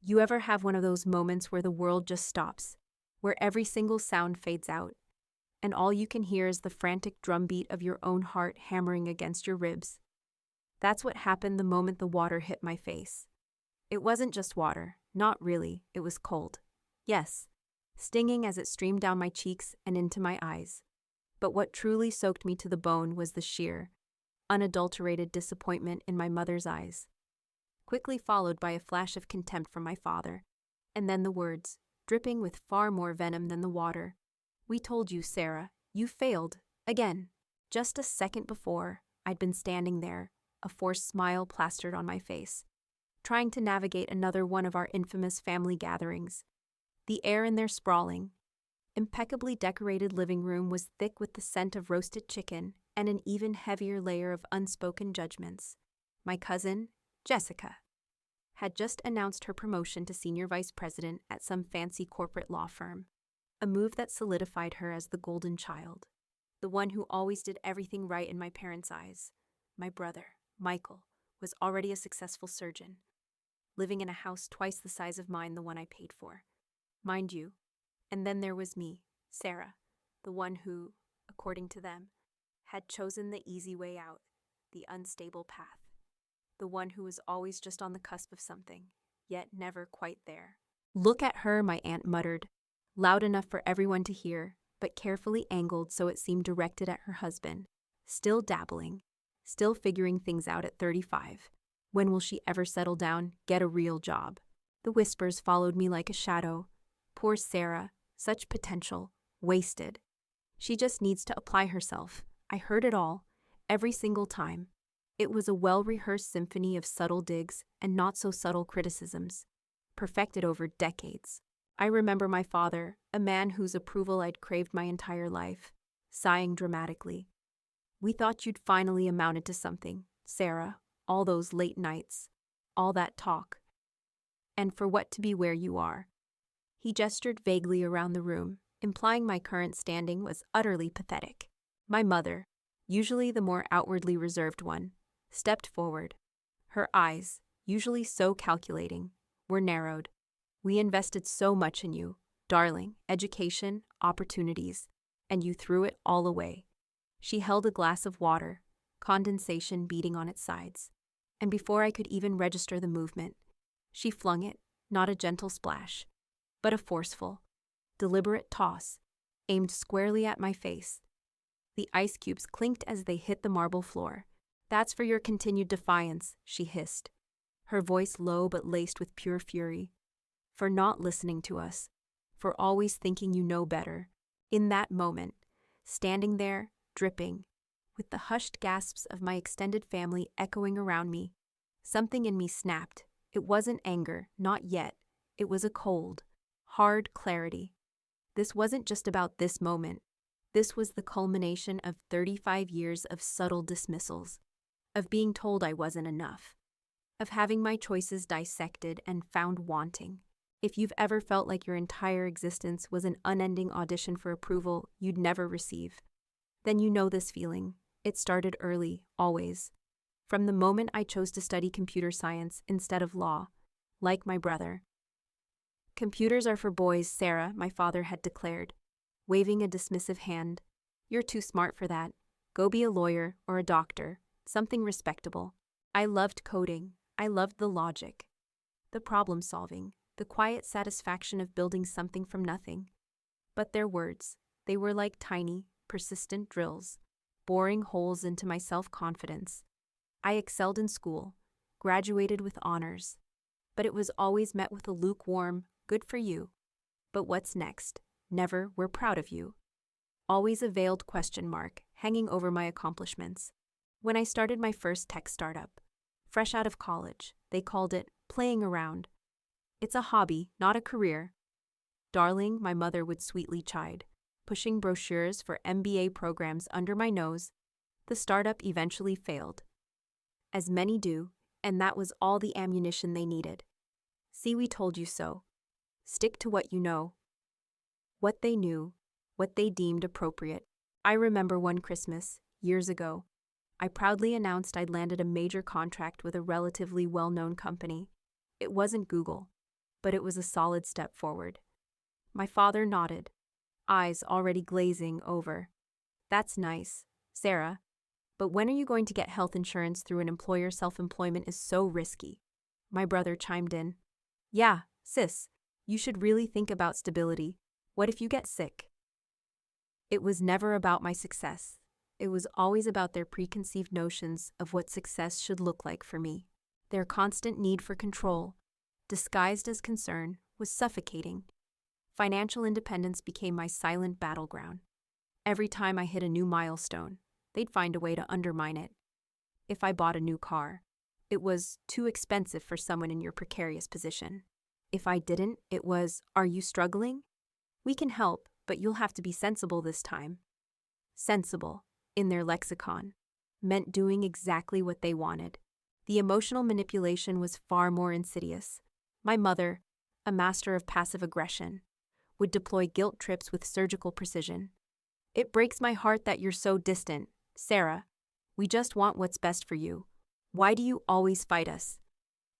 You ever have one of those moments where the world just stops, where every single sound fades out, and all you can hear is the frantic drumbeat of your own heart hammering against your ribs? That's what happened the moment the water hit my face. It wasn't just water, not really, it was cold. Yes, stinging as it streamed down my cheeks and into my eyes. But what truly soaked me to the bone was the sheer, unadulterated disappointment in my mother's eyes, quickly followed by a flash of contempt from my father, and then the words, dripping with far more venom than the water. "We told you, Sarah, you failed, again." Just a second before, I'd been standing there, a forced smile plastered on my face, trying to navigate another one of our infamous family gatherings. The air in their sprawling, impeccably decorated living room was thick with the scent of roasted chicken and an even heavier layer of unspoken judgments. My cousin, Jessica, had just announced her promotion to senior vice president at some fancy corporate law firm, a move that solidified her as the golden child, the one who always did everything right in my parents' eyes. My brother, Michael, was already a successful surgeon, living in a house twice the size of mine, the one I paid for. Mind you, and then there was me, Sarah, the one who, according to them, had chosen the easy way out, the unstable path, the one who was always just on the cusp of something, yet never quite there. "Look at her," my aunt muttered, loud enough for everyone to hear, but carefully angled so it seemed directed at her husband. Still dabbling, still figuring things out at 35. When will she ever settle down, get a real job? The whispers followed me like a shadow. Poor Sarah, such potential, wasted. She just needs to apply herself. I heard it all, every single time. It was a well-rehearsed symphony of subtle digs and not-so-subtle criticisms, perfected over decades. I remember my father, a man whose approval I'd craved my entire life, sighing dramatically. "We thought you'd finally amounted to something, Sarah, all those late nights, all that talk. And for what to be where you are." He gestured vaguely around the room, implying my current standing was utterly pathetic. My mother, usually the more outwardly reserved one, stepped forward. Her eyes, usually so calculating, were narrowed. "We invested so much in you, darling, education, opportunities, and you threw it all away." She held a glass of water, condensation beating on its sides, and before I could even register the movement, she flung it, not a gentle splash, but a forceful, deliberate toss, aimed squarely at my face. The ice cubes clinked as they hit the marble floor. "That's for your continued defiance," she hissed, her voice low but laced with pure fury. "For not listening to us, for always thinking you know better." In that moment, standing there, dripping, with the hushed gasps of my extended family echoing around me, something in me snapped. It wasn't anger, not yet. It was a cold, hard clarity. This wasn't just about this moment. This was the culmination of 35 years of subtle dismissals, of being told I wasn't enough, of having my choices dissected and found wanting. If you've ever felt like your entire existence was an unending audition for approval you'd never receive, then you know this feeling. It started early, always. From the moment I chose to study computer science instead of law, like my brother. "Computers are for boys, Sarah," my father had declared, waving a dismissive hand. "You're too smart for that. Go be a lawyer or a doctor, something respectable." I loved coding. I loved the logic, the problem solving, the quiet satisfaction of building something from nothing. But their words, they were like tiny, persistent drills, boring holes into my self-confidence. I excelled in school, graduated with honors, but it was always met with a lukewarm, "Good for you. But what's next?" Never, "We're proud of you." Always a veiled question mark hanging over my accomplishments. When I started my first tech startup, fresh out of college, they called it playing around. "It's a hobby, not a career." "Darling," my mother would sweetly chide, pushing brochures for MBA programs under my nose. The startup eventually failed. As many do, and that was all the ammunition they needed. "See, we told you so. Stick to what you know." What they knew, what they deemed appropriate. I remember one Christmas, years ago, I proudly announced I'd landed a major contract with a relatively well-known company. It wasn't Google, but it was a solid step forward. My father nodded, eyes already glazing over. That's nice, Sarah. But when are you going to get health insurance through an employer? Self-employment is so risky. My brother chimed in. Yeah, sis, you should really think about stability. What if you get sick? It was never about my success. It was always about their preconceived notions of what success should look like for me. Their constant need for control, disguised as concern, was suffocating. Financial independence became my silent battleground. Every time I hit a new milestone, they'd find a way to undermine it. If I bought a new car, it was too expensive for someone in your precarious position. If I didn't, it was, are you struggling? We can help, but you'll have to be sensible this time. Sensible, in their lexicon, meant doing exactly what they wanted. The emotional manipulation was far more insidious. My mother, a master of passive aggression, would deploy guilt trips with surgical precision. It breaks my heart that you're so distant, Sarah. We just want what's best for you. Why do you always fight us?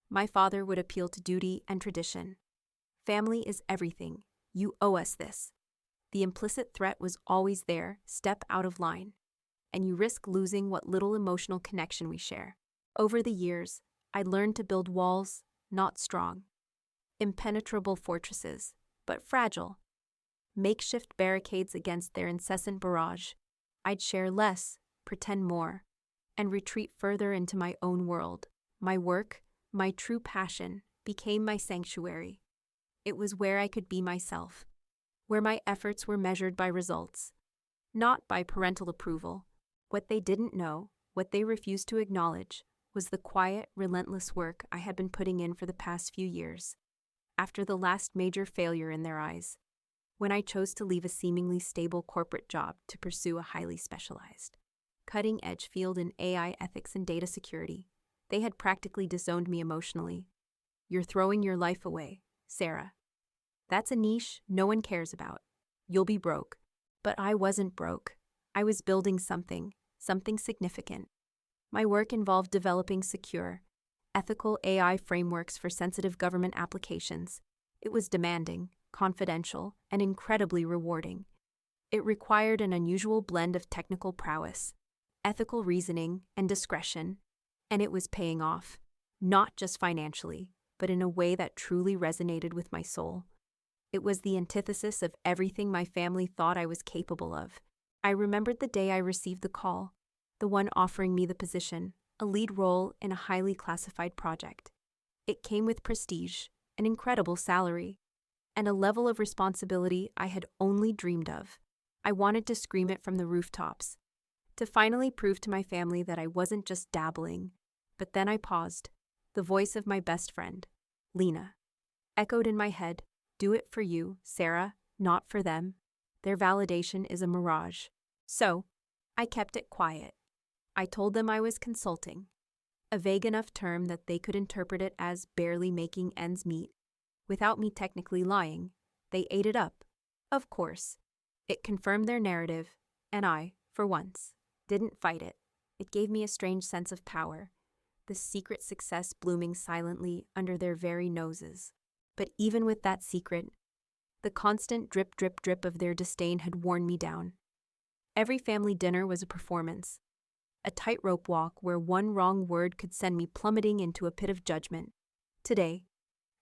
My father would appeal to duty and tradition. Family is everything. You owe us this. The implicit threat was always there, step out of line, and you risk losing what little emotional connection we share. Over the years, I learned to build walls, not strong. Impenetrable fortresses, but fragile. Makeshift barricades against their incessant barrage. I'd share less, pretend more, and retreat further into my own world. My work, my true passion, became my sanctuary. It was where I could be myself, where my efforts were measured by results, not by parental approval. What they didn't know, what they refused to acknowledge, was the quiet, relentless work I had been putting in for the past few years. After the last major failure in their eyes, when I chose to leave a seemingly stable corporate job to pursue a highly specialized, cutting-edge field in AI ethics and data security, they had practically disowned me emotionally. You're throwing your life away, Sarah. That's a niche no one cares about. You'll be broke. But I wasn't broke. I was building something significant. My work involved developing secure, ethical AI frameworks for sensitive government applications. It was demanding, confidential, and incredibly rewarding. It required an unusual blend of technical prowess, ethical reasoning, and discretion, and it was paying off, not just financially, but in a way that truly resonated with my soul. It was the antithesis of everything my family thought I was capable of. I remembered the day I received the call, the one offering me the position, a lead role in a highly classified project. It came with prestige, an incredible salary, and a level of responsibility I had only dreamed of. I wanted to scream it from the rooftops, to finally prove to my family that I wasn't just dabbling. But then I paused. The voice of my best friend, Lena, echoed in my head. Do it for you, Sarah, not for them. Their validation is a mirage. So, I kept it quiet. I told them I was consulting, a vague enough term that they could interpret it as barely making ends meet. Without me technically lying, they ate it up. Of course, it confirmed their narrative, and I, for once, didn't fight it. It gave me a strange sense of power, the secret success blooming silently under their very noses. But even with that secret, the constant drip, drip, drip of their disdain had worn me down. Every family dinner was a performance, a tightrope walk where one wrong word could send me plummeting into a pit of judgment. Today,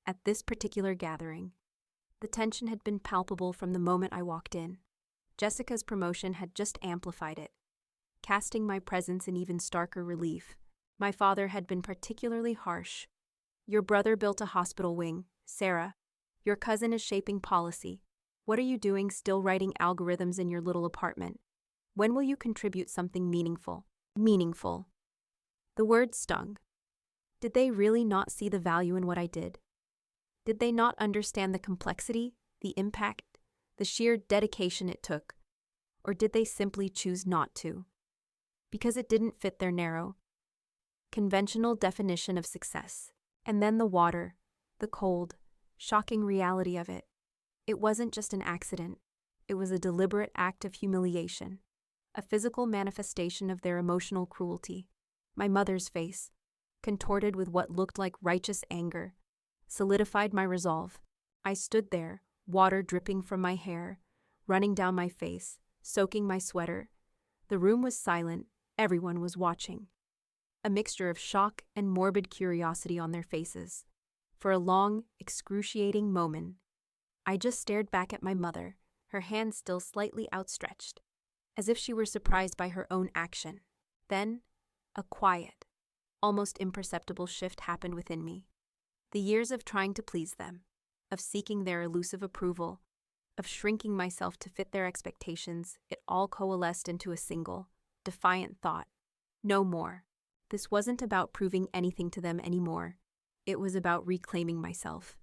at this particular gathering, the tension had been palpable from the moment I walked in. Jessica's promotion had just amplified it, casting my presence in even starker relief. My father had been particularly harsh. Your brother built a hospital wing, Sarah. Your cousin is shaping policy. What are you doing still writing algorithms in your little apartment? When will you contribute something meaningful? Meaningful. The word stung. Did they really not see the value in what I did? Did they not understand the complexity, the impact, the sheer dedication it took? Or did they simply choose not to? Because it didn't fit their narrow, conventional definition of success. And then the water, the cold, shocking reality of it. It wasn't just an accident. It was a deliberate act of humiliation, a physical manifestation of their emotional cruelty. My mother's face, contorted with what looked like righteous anger, solidified my resolve. I stood there, water dripping from my hair, running down my face, soaking my sweater. The room was silent, everyone was watching. A mixture of shock and morbid curiosity on their faces. For a long, excruciating moment, I just stared back at my mother, her hand still slightly outstretched, as if she were surprised by her own action. Then, a quiet, almost imperceptible shift happened within me. The years of trying to please them, of seeking their elusive approval, of shrinking myself to fit their expectations, it all coalesced into a single, defiant thought. No more. This wasn't about proving anything to them anymore. It was about reclaiming myself,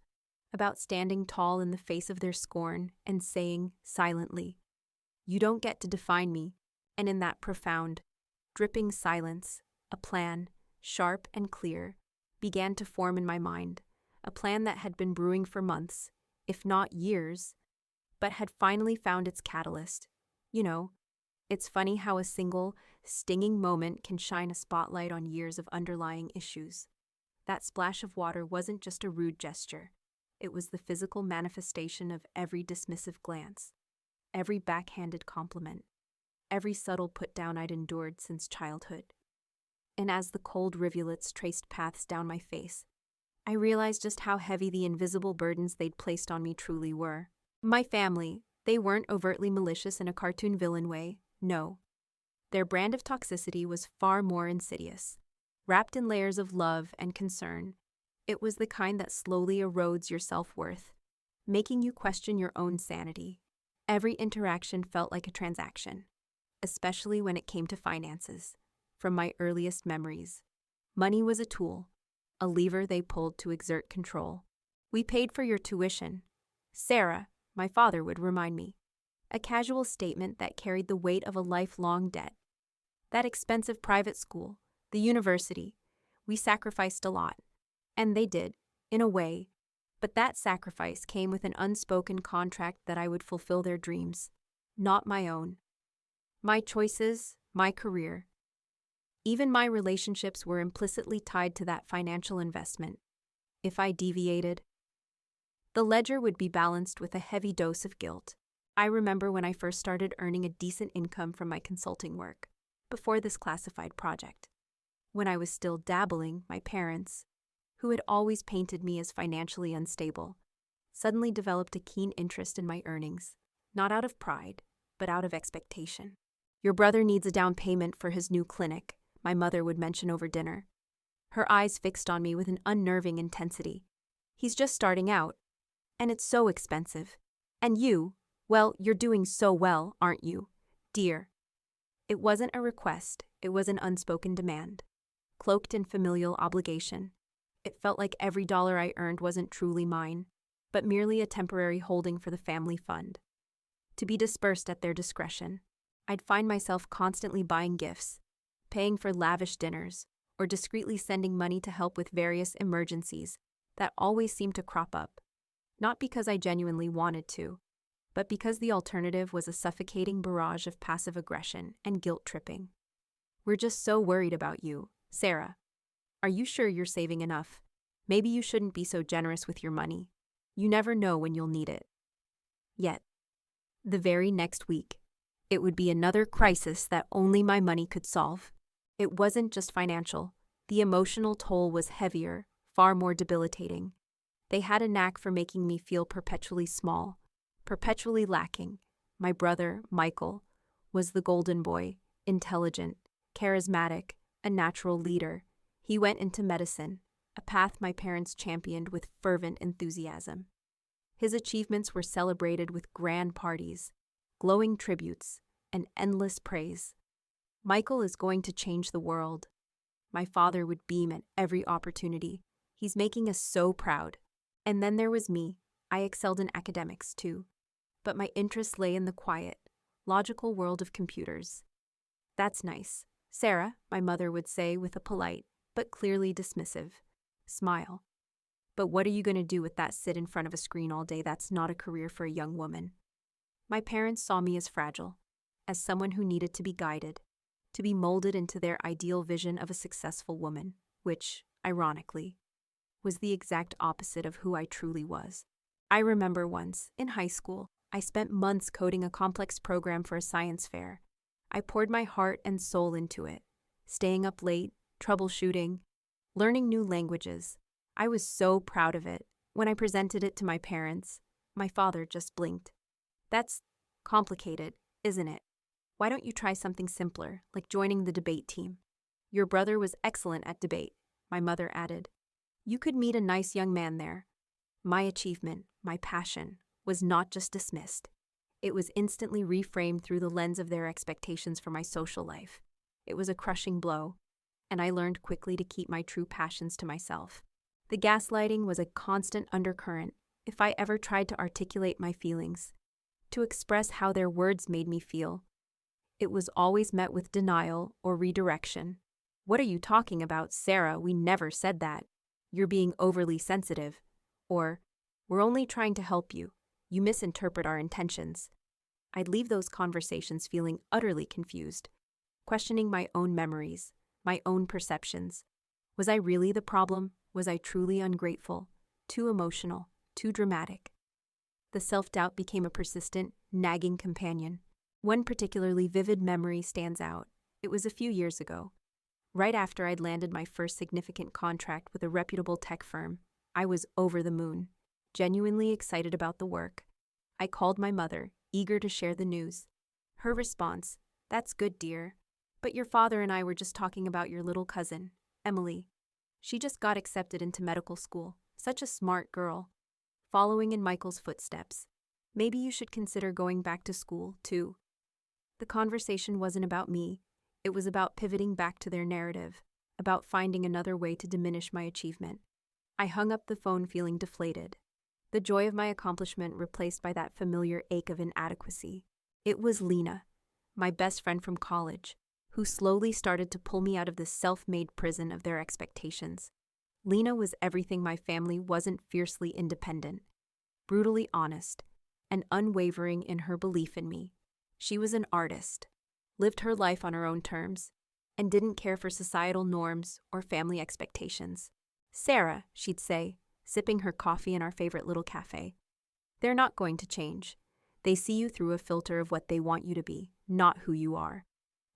about standing tall in the face of their scorn and saying, silently, "You don't get to define me." And in that profound, dripping silence, a plan, sharp and clear, began to form in my mind, a plan that had been brewing for months, if not years, but had finally found its catalyst. You know, it's funny how a single, stinging moment can shine a spotlight on years of underlying issues. That splash of water wasn't just a rude gesture. It was the physical manifestation of every dismissive glance, every backhanded compliment, every subtle put-down I'd endured since childhood. And as the cold rivulets traced paths down my face, I realized just how heavy the invisible burdens they'd placed on me truly were. My family, they weren't overtly malicious in a cartoon villain way, no. Their brand of toxicity was far more insidious. Wrapped in layers of love and concern, it was the kind that slowly erodes your self-worth, making you question your own sanity. Every interaction felt like a transaction, especially when it came to finances. From my earliest memories, money was a tool, a lever they pulled to exert control. "We paid for your tuition, Sarah," my father would remind me, a casual statement that carried the weight of a lifelong debt. That expensive private school, the university, we sacrificed a lot. And they did, in a way, but that sacrifice came with an unspoken contract that I would fulfill their dreams, not my own. My choices, my career, even my relationships were implicitly tied to that financial investment. If I deviated, the ledger would be balanced with a heavy dose of guilt. I remember when I first started earning a decent income from my consulting work, before this classified project. When I was still dabbling, my parents, who had always painted me as financially unstable, suddenly developed a keen interest in my earnings, not out of pride, but out of expectation. "Your brother needs a down payment for his new clinic," my mother would mention over dinner, her eyes fixed on me with an unnerving intensity. "He's just starting out, and it's so expensive. And you, well, you're doing so well, aren't you, dear?" It wasn't a request, it was an unspoken demand. Cloaked in familial obligation, it felt like every dollar I earned wasn't truly mine, but merely a temporary holding for the family fund, to be dispersed at their discretion. I'd find myself constantly buying gifts, paying for lavish dinners, or discreetly sending money to help with various emergencies that always seemed to crop up, not because I genuinely wanted to, but because the alternative was a suffocating barrage of passive aggression and guilt-tripping. "We're just so worried about you, Sarah. Are you sure you're saving enough? Maybe you shouldn't be so generous with your money. You never know when you'll need it." Yet, the very next week, it would be another crisis that only my money could solve. It wasn't just financial. The emotional toll was heavier, far more debilitating. They had a knack for making me feel perpetually small, perpetually lacking. My brother, Michael, was the golden boy, intelligent, charismatic, a natural leader. He went into medicine, a path my parents championed with fervent enthusiasm. His achievements were celebrated with grand parties, glowing tributes, and endless praise. "Michael is going to change the world." My father would beam at every opportunity. "He's making us so proud." And then there was me. I excelled in academics, too. But my interest lay in the quiet, logical world of computers. "That's nice, Sarah," my mother would say with a polite, but clearly dismissive, smile. "But what are you going to do with that sit in front of a screen all day? That's not a career for a young woman." My parents saw me as fragile, as someone who needed to be guided, to be molded into their ideal vision of a successful woman, which, ironically, was the exact opposite of who I truly was. I remember once, in high school, I spent months coding a complex program for a science fair. I poured my heart and soul into it, staying up late, troubleshooting, learning new languages. I was so proud of it. When I presented it to my parents, my father just blinked. That's complicated, isn't it? Why don't you try something simpler, like joining the debate team? Your brother was excellent at debate, my mother added. You could meet a nice young man there. My achievement, my passion, was not just dismissed. It was instantly reframed through the lens of their expectations for my social life. It was a crushing blow, and I learned quickly to keep my true passions to myself. The gaslighting was a constant undercurrent if I ever tried to articulate my feelings, to express how their words made me feel. It was always met with denial or redirection. What are you talking about, Sarah? We never said that. You're being overly sensitive. Or, we're only trying to help you. You misinterpret our intentions. I'd leave those conversations feeling utterly confused, questioning my own memories, my own perceptions. Was I really the problem? Was I truly ungrateful? Too emotional? Too dramatic? The self-doubt became a persistent, nagging companion. One particularly vivid memory stands out. It was a few years ago. Right after I'd landed my first significant contract with a reputable tech firm, I was over the moon, genuinely excited about the work. I called my mother, eager to share the news. Her response, "That's good, dear. But your father and I were just talking about your little cousin, Emily. She just got accepted into medical school. Such a smart girl. Following in Michael's footsteps. Maybe you should consider going back to school, too." The conversation wasn't about me. It was about pivoting back to their narrative, about finding another way to diminish my achievement. I hung up the phone feeling deflated, the joy of my accomplishment replaced by that familiar ache of inadequacy. It was Lena, my best friend from college, who slowly started to pull me out of the self-made prison of their expectations. Lena was everything my family wasn't: fiercely independent, brutally honest, and unwavering in her belief in me. She was an artist, lived her life on her own terms, and didn't care for societal norms or family expectations. "Sarah," she'd say, sipping her coffee in our favorite little cafe, "they're not going to change. They see you through a filter of what they want you to be, not who you are.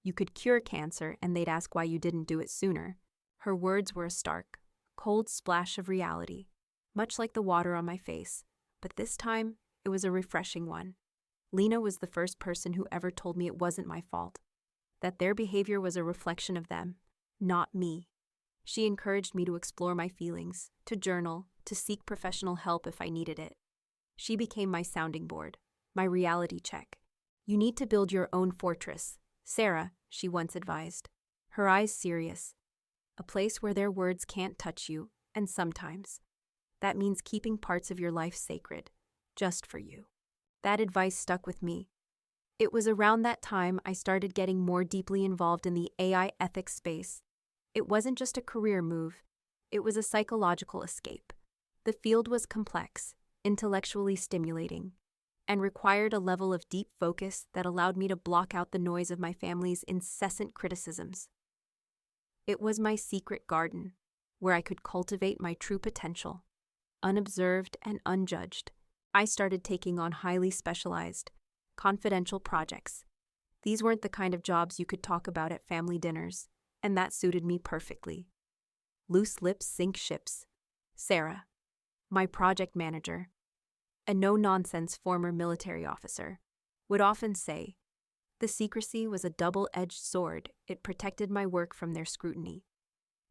You could cure cancer and they'd ask why you didn't do it sooner." Her words were a stark, cold splash of reality, much like the water on my face, but this time it was a refreshing one. Lena was the first person who ever told me it wasn't my fault, that their behavior was a reflection of them, not me. She encouraged me to explore my feelings, to journal, to seek professional help if I needed it. She became my sounding board, my reality check. "You need to build your own fortress, Sarah," she once advised, her eyes serious. "A place where their words can't touch you, and sometimes that means keeping parts of your life sacred, just for you." That advice stuck with me. It was around that time I started getting more deeply involved in the AI ethics space. It wasn't just a career move, it was a psychological escape. The field was complex, intellectually stimulating, and required a level of deep focus that allowed me to block out the noise of my family's incessant criticisms. It was my secret garden, where I could cultivate my true potential, unobserved and unjudged. I started taking on highly specialized, confidential projects. These weren't the kind of jobs you could talk about at family dinners, and that suited me perfectly. Loose lips sink ships. Sarah, my project manager, a no-nonsense former military officer, would often say, the secrecy was a double-edged sword. It protected my work from their scrutiny.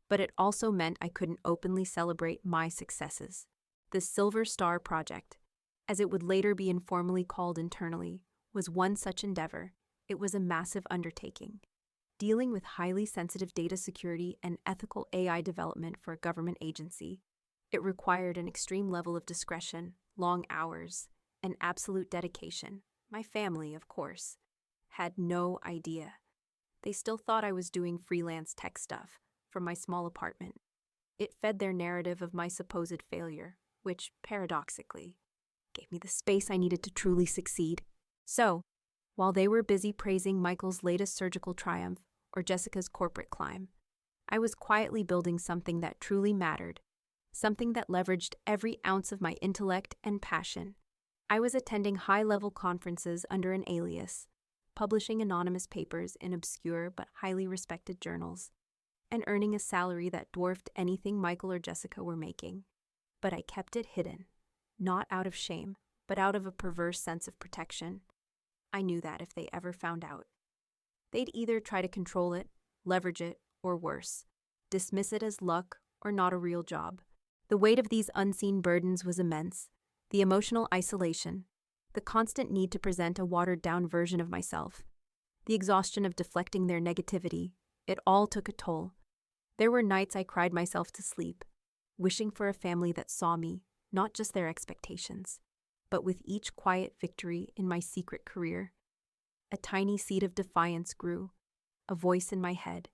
But it also meant I couldn't openly celebrate my successes. The Silver Star Project, as it would later be informally called internally, was one such endeavor. It was a massive undertaking, dealing with highly sensitive data security and ethical AI development for a government agency. It required an extreme level of discretion, long hours, and absolute dedication. My family, of course, had no idea. They still thought I was doing freelance tech stuff from my small apartment. It fed their narrative of my supposed failure, which, paradoxically, gave me the space I needed to truly succeed. So, while they were busy praising Michael's latest surgical triumph or Jessica's corporate climb, I was quietly building something that truly mattered, something that leveraged every ounce of my intellect and passion. I was attending high-level conferences under an alias, publishing anonymous papers in obscure but highly respected journals, and earning a salary that dwarfed anything Michael or Jessica were making. But I kept it hidden, not out of shame, but out of a perverse sense of protection. I knew that if they ever found out, they'd either try to control it, leverage it, or worse, dismiss it as luck or not a real job. The weight of these unseen burdens was immense. The emotional isolation, the constant need to present a watered-down version of myself, the exhaustion of deflecting their negativity, it all took a toll. There were nights I cried myself to sleep, wishing for a family that saw me, not just their expectations, but with each quiet victory in my secret career. A tiny seed of defiance grew, a voice in my head,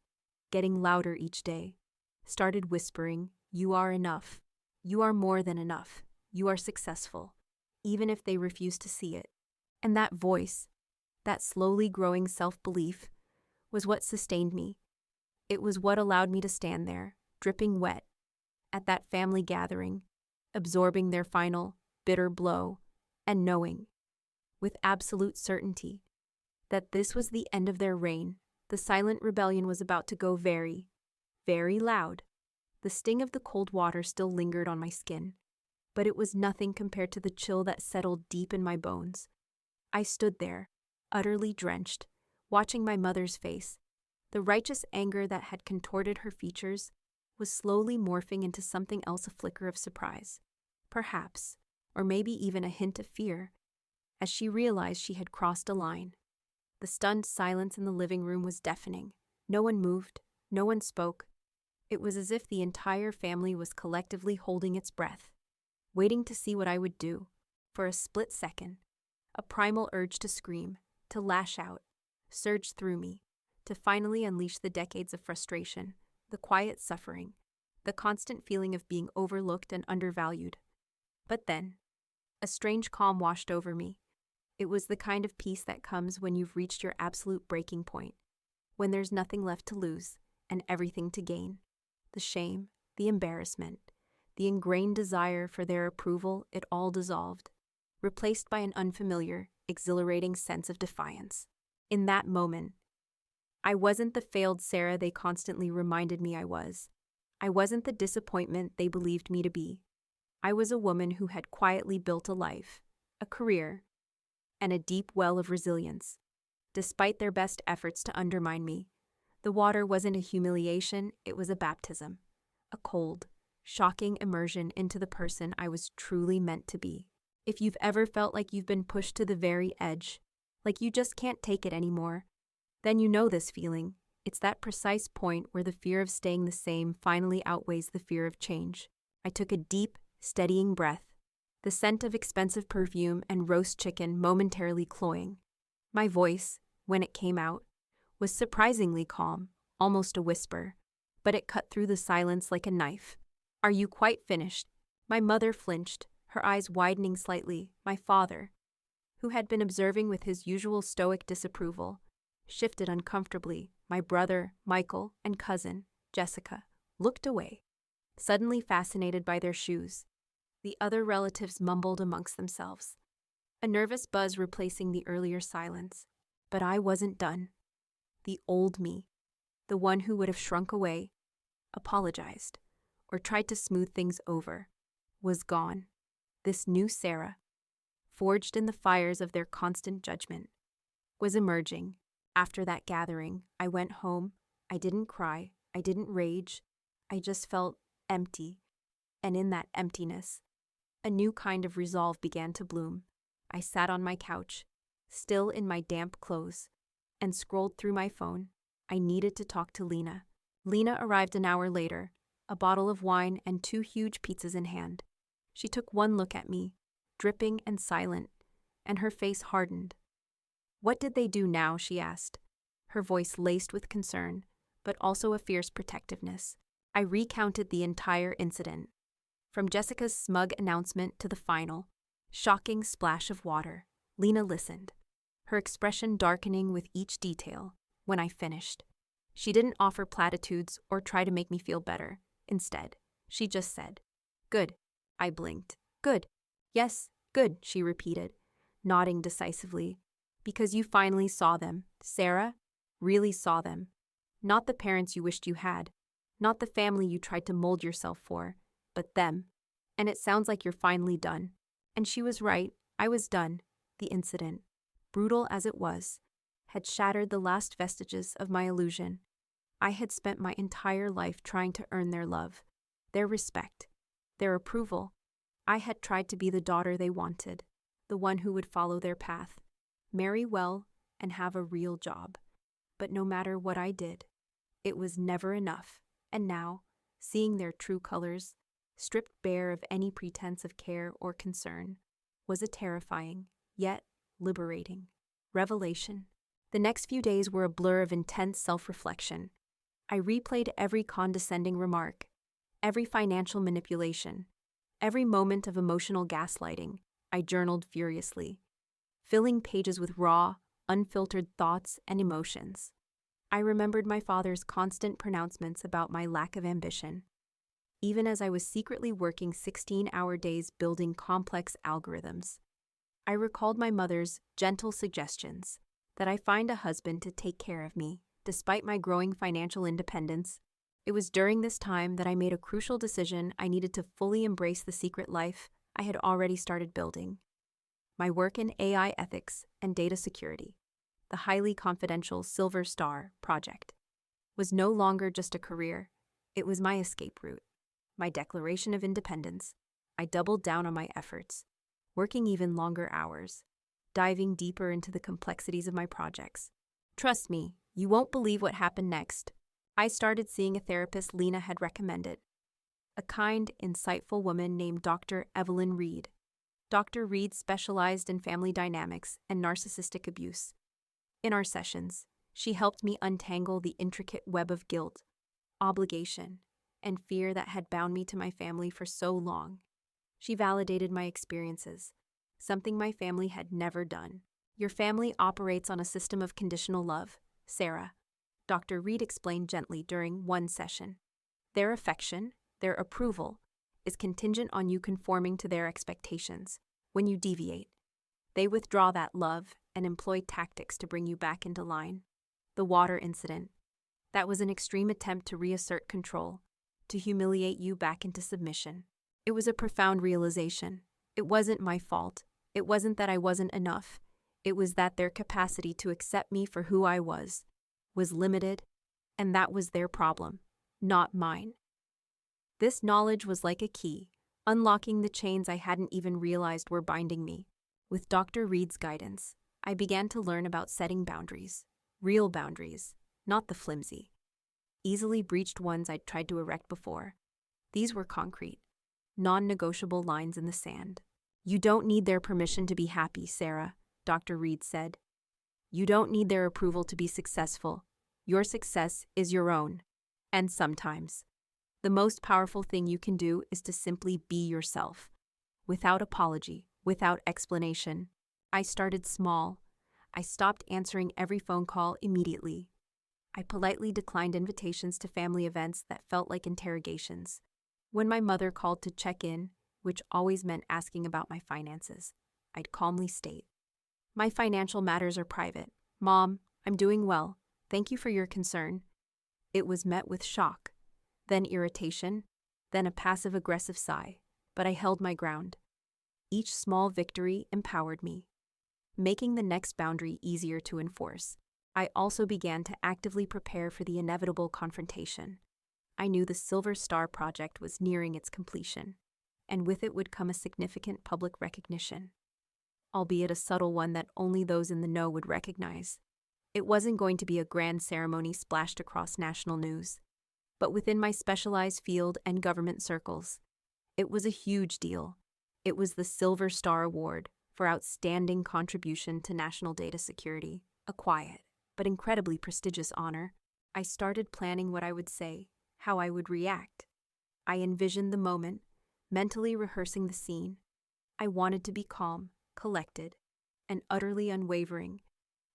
getting louder each day, started whispering, "You are enough. You are more than enough. You are successful," even if they refuse to see it. And that voice, that slowly growing self-belief, was what sustained me. It was what allowed me to stand there, dripping wet, at that family gathering, absorbing their final, bitter blow, and knowing, with absolute certainty, that this was the end of their reign. The silent rebellion was about to go very, very loud. The sting of the cold water still lingered on my skin, but it was nothing compared to the chill that settled deep in my bones. I stood there, utterly drenched, watching my mother's face. The righteous anger that had contorted her features was slowly morphing into something else, a flicker of surprise, perhaps, or maybe even a hint of fear, as she realized she had crossed a line. The stunned silence in the living room was deafening. No one moved, no one spoke. It was as if the entire family was collectively holding its breath, waiting to see what I would do. For a split second, a primal urge to scream, to lash out, surged through me, to finally unleash the decades of frustration, the quiet suffering, the constant feeling of being overlooked and undervalued. But then, a strange calm washed over me. It was the kind of peace that comes when you've reached your absolute breaking point, when there's nothing left to lose and everything to gain. The shame, the embarrassment, the ingrained desire for their approval, it all dissolved, replaced by an unfamiliar, exhilarating sense of defiance. In that moment, I wasn't the failed Sarah they constantly reminded me I was. I wasn't the disappointment they believed me to be. I was a woman who had quietly built a life, a career, and a deep well of resilience. Despite their best efforts to undermine me, the water wasn't a humiliation, it was a baptism, a cold, shocking immersion into the person I was truly meant to be. If you've ever felt like you've been pushed to the very edge, like you just can't take it anymore, then you know this feeling. It's that precise point where the fear of staying the same finally outweighs the fear of change. I took a deep, steadying breath, the scent of expensive perfume and roast chicken momentarily cloying. My voice, when it came out, was surprisingly calm, almost a whisper, but it cut through the silence like a knife. "Are you quite finished?" My mother flinched, her eyes widening slightly. My father, who had been observing with his usual stoic disapproval, shifted uncomfortably. My brother, Michael, and cousin, Jessica, looked away, suddenly fascinated by their shoes. The other relatives mumbled amongst themselves, a nervous buzz replacing the earlier silence. But I wasn't done. The old me, the one who would have shrunk away, apologized, or tried to smooth things over, was gone. This new Sarah, forged in the fires of their constant judgment, was emerging. After that gathering, I went home. I didn't cry. I didn't rage. I just felt empty. And in that emptiness, a new kind of resolve began to bloom. I sat on my couch, still in my damp clothes, and scrolled through my phone. I needed to talk to Lena. Lena arrived an hour later, a bottle of wine and 2 huge pizzas in hand. She took one look at me, dripping and silent, and her face hardened. "What did they do now?" she asked, her voice laced with concern, but also a fierce protectiveness. I recounted the entire incident, from Jessica's smug announcement to the final, shocking splash of water. Lena listened, her expression darkening with each detail. When I finished, she didn't offer platitudes or try to make me feel better. Instead, she just said, Good. I blinked. Good. Yes, good, she repeated, nodding decisively. Because you finally saw them, Sarah. Really saw them. Not the parents you wished you had. Not the family you tried to mold yourself for. But them. And it sounds like you're finally done. And she was right. I was done. The incident, brutal as it was, had shattered the last vestiges of my illusion. I had spent my entire life trying to earn their love, their respect, their approval. I had tried to be the daughter they wanted, the one who would follow their path, marry well, and have a real job. But no matter what I did, it was never enough. And now, seeing their true colors, stripped bare of any pretense of care or concern, was a terrifying, yet liberating, revelation. The next few days were a blur of intense self-reflection. I replayed every condescending remark, every financial manipulation, every moment of emotional gaslighting. I journaled furiously, filling pages with raw, unfiltered thoughts and emotions. I remembered my father's constant pronouncements about my lack of ambition, even as I was secretly working 16-hour days building complex algorithms. I recalled my mother's gentle suggestions that I find a husband to take care of me, despite my growing financial independence. It was during this time that I made a crucial decision. I needed to fully embrace the secret life I had already started building. My work in AI ethics and data security, the highly confidential Silver Star project, was no longer just a career. It was my escape route, my declaration of independence. I doubled down on my efforts, working even longer hours, diving deeper into the complexities of my projects. Trust me, you won't believe what happened next. I started seeing a therapist Lena had recommended, a kind, insightful woman named Dr. Evelyn Reed. Dr. Reed specialized in family dynamics and narcissistic abuse. In our sessions, she helped me untangle the intricate web of guilt, obligation, and fear that had bound me to my family for so long. She validated my experiences, something my family had never done. Your family operates on a system of conditional love, Sarah, Dr. Reed explained gently during one session. Their affection, their approval, is contingent on you conforming to their expectations. When you deviate, they withdraw that love and employ tactics to bring you back into line. The water incident. That was an extreme attempt to reassert control, to humiliate you back into submission. It was a profound realization. It wasn't my fault. It wasn't that I wasn't enough. It was that their capacity to accept me for who I was limited, and that was their problem, not mine. This knowledge was like a key, unlocking the chains I hadn't even realized were binding me. With Dr. Reed's guidance, I began to learn about setting boundaries, real boundaries, not the flimsy, easily breached ones I'd tried to erect before. These were concrete, non-negotiable lines in the sand. You don't need their permission to be happy, Sarah, Dr. Reed said. You don't need their approval to be successful. Your success is your own. And sometimes, the most powerful thing you can do is to simply be yourself, without apology, without explanation. I started small. I stopped answering every phone call immediately. I politely declined invitations to family events that felt like interrogations. When my mother called to check in, which always meant asking about my finances, I'd calmly state, "My financial matters are private. Mom, I'm doing well. Thank you for your concern." It was met with shock, then irritation, then a passive-aggressive sigh, but I held my ground. Each small victory empowered me, making the next boundary easier to enforce. I also began to actively prepare for the inevitable confrontation. I knew the Silver Star project was nearing its completion, and with it would come a significant public recognition, albeit a subtle one that only those in the know would recognize. It wasn't going to be a grand ceremony splashed across national news, but within my specialized field and government circles, it was a huge deal. It was the Silver Star Award for outstanding contribution to national data security, a quiet but incredibly prestigious honor. I started planning what I would say, how I would react. I envisioned the moment, mentally rehearsing the scene. I wanted to be calm, collected, and utterly unwavering.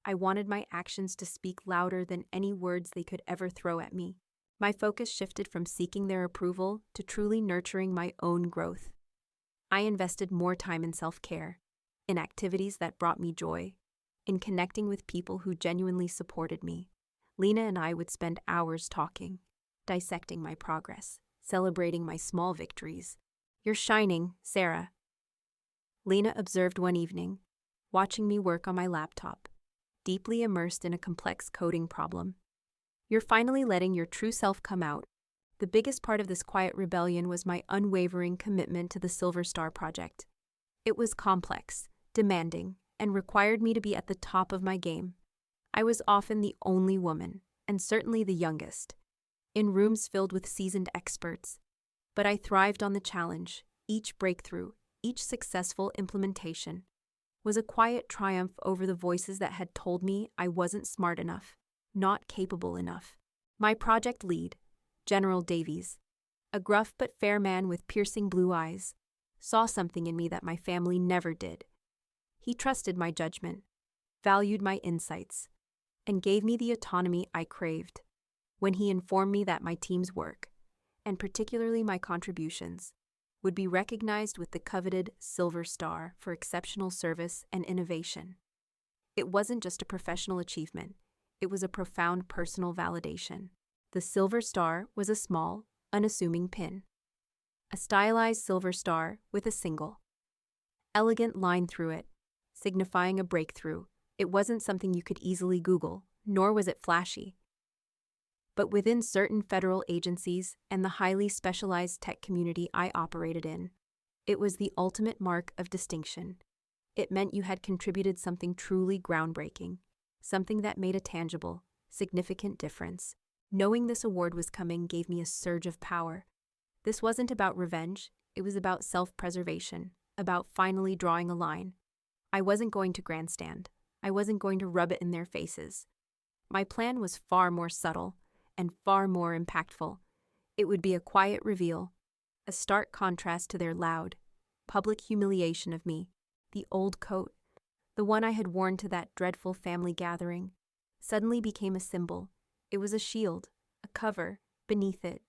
I wanted my actions to speak louder than any words they could ever throw at me. My focus shifted from seeking their approval to truly nurturing my own growth. I invested more time in self-care, in activities that brought me joy, in connecting with people who genuinely supported me. Lena and I would spend hours talking, dissecting my progress, celebrating my small victories. "You're shining, Sarah," Lena observed one evening, watching me work on my laptop, deeply immersed in a complex coding problem. "You're finally letting your true self come out." The biggest part of this quiet rebellion was my unwavering commitment to the Silver Star Project. It was complex, demanding, and required me to be at the top of my game. I was often the only woman, and certainly the youngest, in rooms filled with seasoned experts. But I thrived on the challenge. Each breakthrough, each successful implementation, was a quiet triumph over the voices that had told me I wasn't smart enough, not capable enough. My project lead, General Davies, a gruff but fair man with piercing blue eyes, saw something in me that my family never did. He trusted my judgment, valued my insights, and gave me the autonomy I craved. When he informed me that my team's work, and particularly my contributions, would be recognized with the coveted Silver Star for exceptional service and innovation, it wasn't just a professional achievement, it was a profound personal validation. The Silver Star was a small, unassuming pin. A stylized silver star with a single, elegant line through it, signifying a breakthrough. It wasn't something you could easily Google, nor was it flashy. But within certain federal agencies and the highly specialized tech community I operated in, it was the ultimate mark of distinction. It meant you had contributed something truly groundbreaking, something that made a tangible, significant difference. Knowing this award was coming gave me a surge of power. This wasn't about revenge, it was about self-preservation, about finally drawing a line. I wasn't going to grandstand. I wasn't going to rub it in their faces. My plan was far more subtle and far more impactful. It would be a quiet reveal, a stark contrast to their loud, public humiliation of me. The old coat, the one I had worn to that dreadful family gathering, suddenly became a symbol. It was a shield, a cover. Beneath it,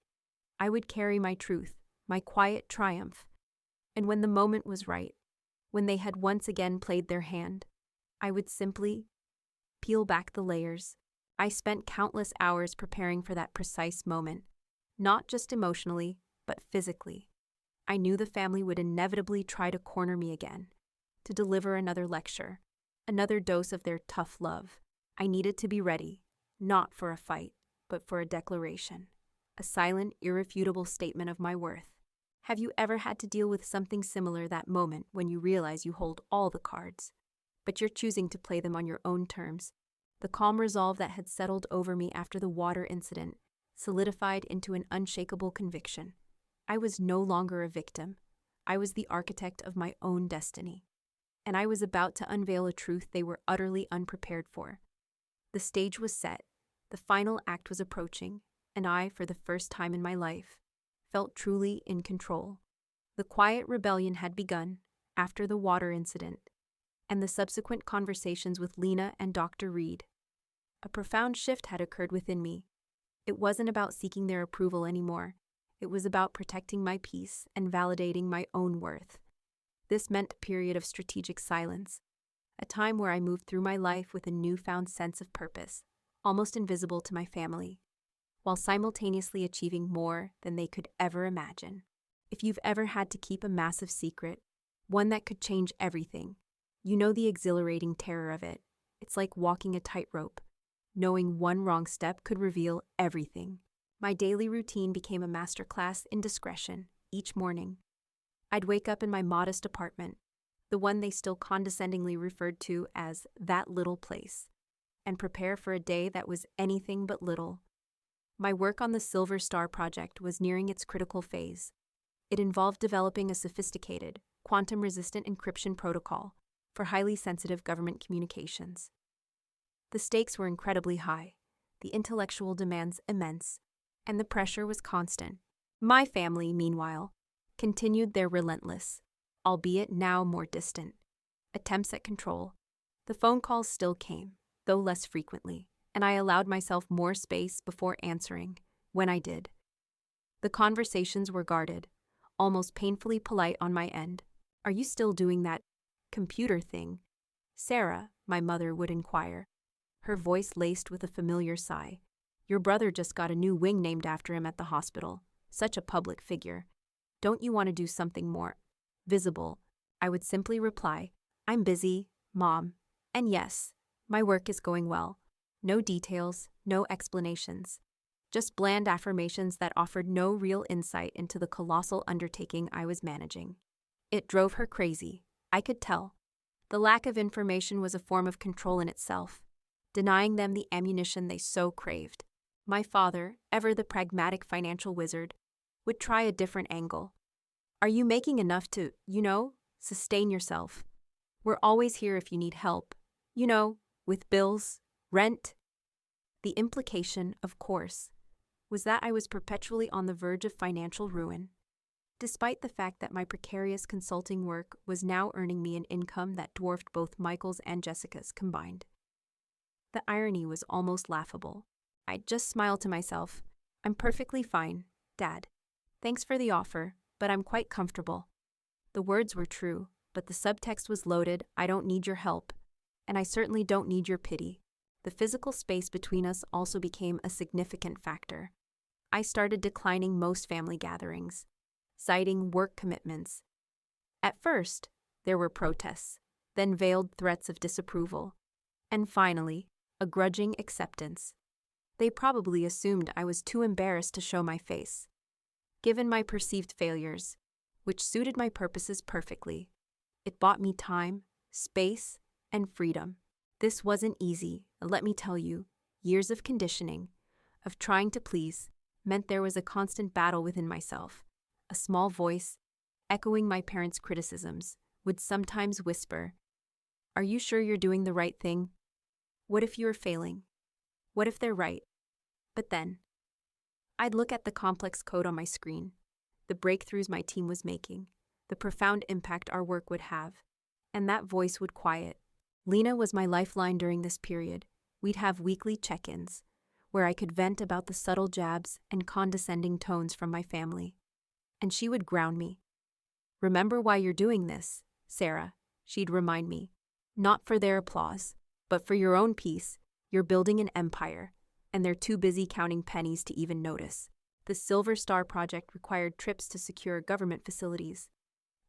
I would carry my truth, my quiet triumph. And when the moment was right, when they had once again played their hand, I would simply peel back the layers. I spent countless hours preparing for that precise moment, not just emotionally, but physically. I knew the family would inevitably try to corner me again, to deliver another lecture, another dose of their tough love. I needed to be ready. Not for a fight, but for a declaration, a silent, irrefutable statement of my worth. Have you ever had to deal with something similar that moment when you realize you hold all the cards, but you're choosing to play them on your own terms? The calm resolve that had settled over me after the water incident solidified into an unshakable conviction. I was no longer a victim. I was the architect of my own destiny, and I was about to unveil a truth they were utterly unprepared for. The stage was set, the final act was approaching, and I, for the first time in my life, felt truly in control. The quiet rebellion had begun after the water incident, and the subsequent conversations with Lena and Dr. Reed. A profound shift had occurred within me. It wasn't about seeking their approval anymore. It was about protecting my peace and validating my own worth. This meant a period of strategic silence, a time where I moved through my life with a newfound sense of purpose, almost invisible to my family, while simultaneously achieving more than they could ever imagine. If you've ever had to keep a massive secret, one that could change everything, you know the exhilarating terror of it. It's like walking a tightrope. Knowing one wrong step could reveal everything. My daily routine became a masterclass in discretion. Each morning, I'd wake up in my modest apartment, the one they still condescendingly referred to as that little place, and prepare for a day that was anything but little. My work on the Silver Star Project was nearing its critical phase. It involved developing a sophisticated, quantum-resistant encryption protocol for highly sensitive government communications. The stakes were incredibly high, the intellectual demands immense, and the pressure was constant. My family, meanwhile, continued their relentless, albeit now more distant, attempts at control. The phone calls still came, though less frequently, and I allowed myself more space before answering, when I did. The conversations were guarded, almost painfully polite on my end. "Are you still doing that computer thing, Sarah?" my mother would inquire, her voice laced with a familiar sigh. "Your brother just got a new wing named after him at the hospital. Such a public figure. Don't you want to do something more visible?" I would simply reply, "I'm busy, Mom. And yes, my work is going well." No details, no explanations. Just bland affirmations that offered no real insight into the colossal undertaking I was managing. It drove her crazy, I could tell. The lack of information was a form of control in itself, denying them the ammunition they so craved. My father, ever the pragmatic financial wizard, would try a different angle. "Are you making enough to, sustain yourself? We're always here if you need help. With bills, rent." The implication, of course, was that I was perpetually on the verge of financial ruin, despite the fact that my precarious consulting work was now earning me an income that dwarfed both Michael's and Jessica's combined. The irony was almost laughable. I'd just smile to myself. "I'm perfectly fine, Dad. Thanks for the offer, but I'm quite comfortable." The words were true, but the subtext was loaded. "I don't need your help, and I certainly don't need your pity." The physical space between us also became a significant factor. I started declining most family gatherings, citing work commitments. At first, there were protests, then veiled threats of disapproval, and finally, a grudging acceptance. They probably assumed I was too embarrassed to show my face. Given my perceived failures, which suited my purposes perfectly, it bought me time, space, and freedom. This wasn't easy, let me tell you. Years of conditioning, of trying to please, meant there was a constant battle within myself. A small voice, echoing my parents' criticisms, would sometimes whisper, "Are you sure you're doing the right thing? What if you are failing? What if they're right?" But then, I'd look at the complex code on my screen, the breakthroughs my team was making, the profound impact our work would have, and that voice would quiet. Lena was my lifeline during this period. We'd have weekly check-ins, where I could vent about the subtle jabs and condescending tones from my family. And she would ground me. "Remember why you're doing this, Sarah," she'd remind me. "Not for their applause, but for your own peace. You're building an empire, and they're too busy counting pennies to even notice." The Silver Star project required trips to secure government facilities,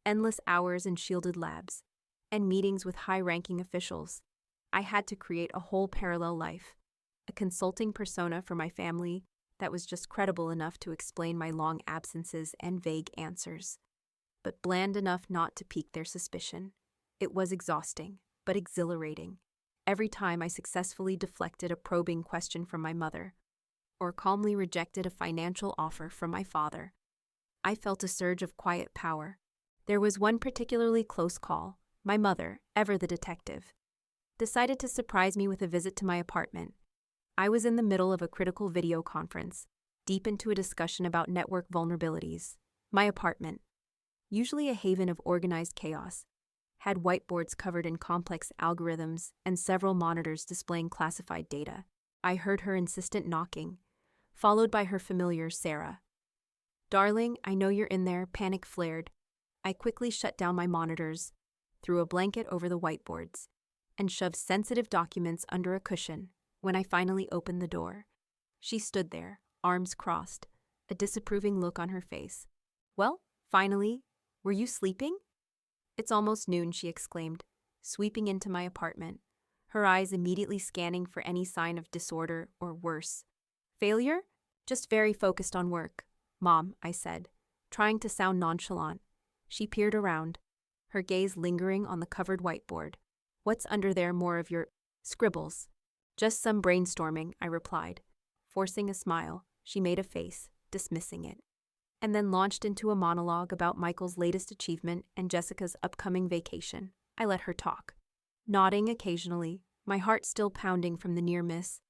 endless hours in shielded labs, and meetings with high-ranking officials. I had to create a whole parallel life, a consulting persona for my family that was just credible enough to explain my long absences and vague answers, but bland enough not to pique their suspicion. It was exhausting, but exhilarating. Every time I successfully deflected a probing question from my mother, or calmly rejected a financial offer from my father, I felt a surge of quiet power. There was one particularly close call. My mother, ever the detective, decided to surprise me with a visit to my apartment. I was in the middle of a critical video conference, deep into a discussion about network vulnerabilities. My apartment, usually a haven of organized chaos, had whiteboards covered in complex algorithms and several monitors displaying classified data. I heard her insistent knocking, followed by her familiar Sarah. "Darling, I know you're in there," panic flared. I quickly shut down my monitors, threw a blanket over the whiteboards, and shoved sensitive documents under a cushion. When I finally opened the door, she stood there, arms crossed, a disapproving look on her face. "Well, finally, were you sleeping?" "It's almost noon," she exclaimed, sweeping into my apartment, her eyes immediately scanning for any sign of disorder or worse. "Failure? Just very focused on work, Mom," I said, trying to sound nonchalant. She peered around, her gaze lingering on the covered whiteboard. "What's under there? More of your scribbles?" "Just some brainstorming," I replied. Forcing a smile, she made a face, dismissing it, and then launched into a monologue about Michael's latest achievement and Jessica's upcoming vacation. I let her talk, nodding occasionally, my heart still pounding from the near miss.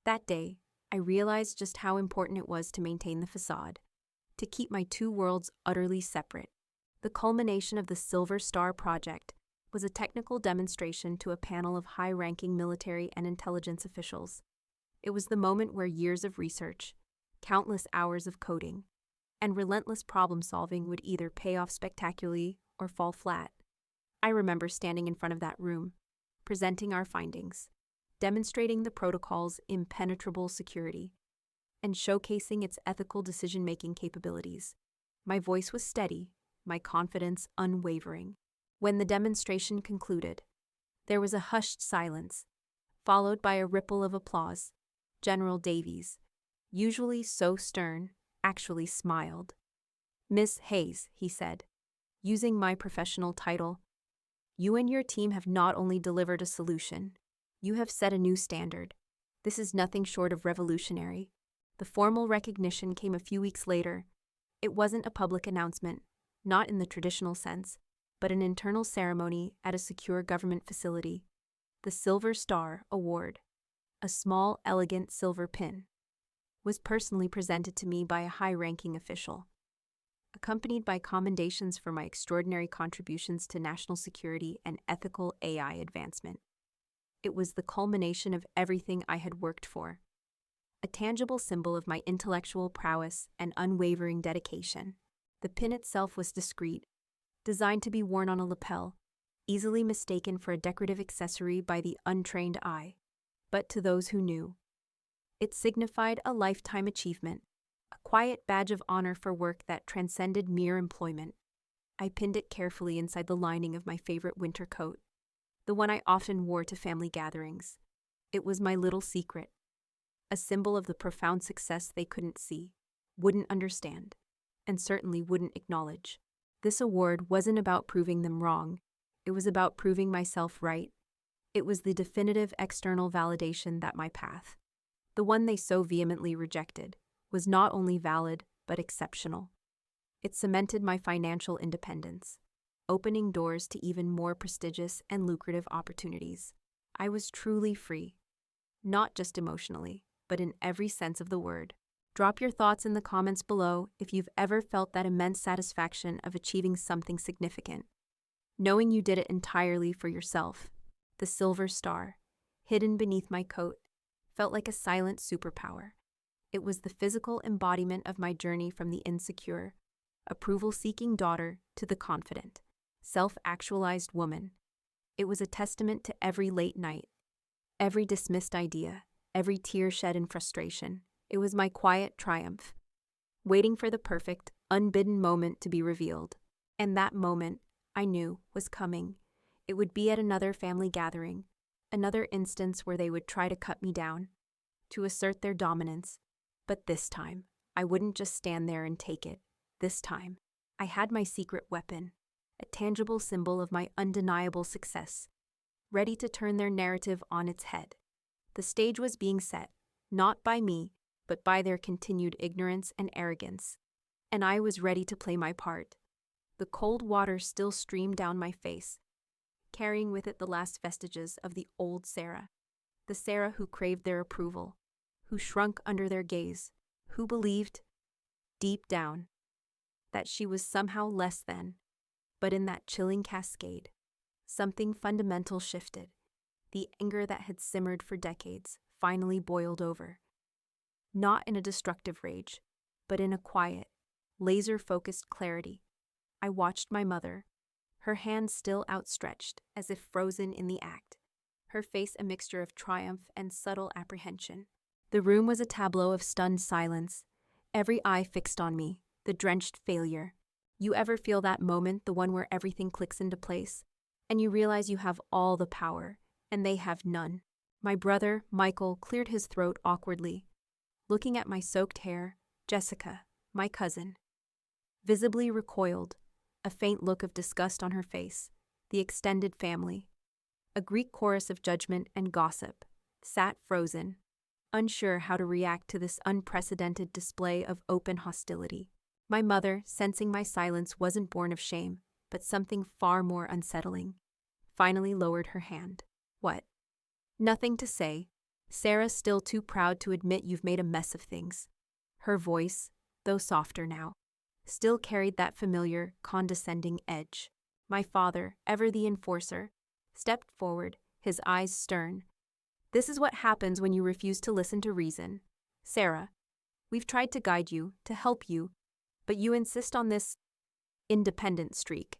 That day, I realized just how important it was to maintain the facade, to keep my two worlds utterly separate. The culmination of the Silver Star project was a technical demonstration to a panel of high-ranking military and intelligence officials. It was the moment where years of research, countless hours of coding, and relentless problem solving would either pay off spectacularly or fall flat. I remember standing in front of that room, presenting our findings, demonstrating the protocol's impenetrable security, and showcasing its ethical decision-making capabilities. My voice was steady, my confidence unwavering. When the demonstration concluded, there was a hushed silence, followed by a ripple of applause. General Davies, usually so stern, actually smiled. "Miss Hayes," he said, using my professional title, "you and your team have not only delivered a solution, you have set a new standard. This is nothing short of revolutionary." The formal recognition came a few weeks later. It wasn't a public announcement, not in the traditional sense, but an internal ceremony at a secure government facility. The Silver Star Award, a small, elegant silver pin, was personally presented to me by a high-ranking official, accompanied by commendations for my extraordinary contributions to national security and ethical AI advancement. It was the culmination of everything I had worked for, a tangible symbol of my intellectual prowess and unwavering dedication. The pin itself was discreet, designed to be worn on a lapel, easily mistaken for a decorative accessory by the untrained eye. But to those who knew, it signified a lifetime achievement, a quiet badge of honor for work that transcended mere employment. I pinned it carefully inside the lining of my favorite winter coat, the one I often wore to family gatherings. It was my little secret, a symbol of the profound success they couldn't see, wouldn't understand, and certainly wouldn't acknowledge. This award wasn't about proving them wrong, it was about proving myself right. It was the definitive external validation that my path, the one they so vehemently rejected, was not only valid but exceptional. It cemented my financial independence, opening doors to even more prestigious and lucrative opportunities. I was truly free, not just emotionally, but in every sense of the word. Drop your thoughts in the comments below if you've ever felt that immense satisfaction of achieving something significant, knowing you did it entirely for yourself. The silver star, hidden beneath my coat, felt like a silent superpower. It was the physical embodiment of my journey from the insecure, approval-seeking daughter to the confident, self-actualized woman. It was a testament to every late night, every dismissed idea, every tear shed in frustration. It was my quiet triumph, waiting for the perfect, unbidden moment to be revealed. And that moment, I knew, was coming. It would be at another family gathering, another instance where they would try to cut me down, to assert their dominance. But this time, I wouldn't just stand there and take it. This time, I had my secret weapon, a tangible symbol of my undeniable success, ready to turn their narrative on its head. The stage was being set, not by me, but by their continued ignorance and arrogance, and I was ready to play my part. The cold water still streamed down my face, carrying with it the last vestiges of the old Sarah, the Sarah who craved their approval, who shrunk under their gaze, who believed, deep down, that she was somehow less than. But in that chilling cascade, something fundamental shifted. The anger that had simmered for decades finally boiled over. Not in a destructive rage, but in a quiet, laser-focused clarity. I watched my mother, her hands still outstretched as if frozen in the act, her face a mixture of triumph and subtle apprehension. The room was a tableau of stunned silence, every eye fixed on me, the drenched failure. You ever feel that moment, the one where everything clicks into place, and you realize you have all the power, and they have none? My brother, Michael, cleared his throat awkwardly, looking at my soaked hair. Jessica, my cousin, visibly recoiled, a faint look of disgust on her face. The extended family, a Greek chorus of judgment and gossip, sat frozen, unsure how to react to this unprecedented display of open hostility. My mother, sensing my silence wasn't born of shame, but something far more unsettling, finally lowered her hand. What? Nothing to say. Sarah's still too proud to admit you've made a mess of things. Her voice, though softer now, still carried that familiar, condescending edge. My father, ever the enforcer, stepped forward, his eyes stern. This is what happens when you refuse to listen to reason. Sarah, We've tried to guide you, to help you, but you insist on this independent streak.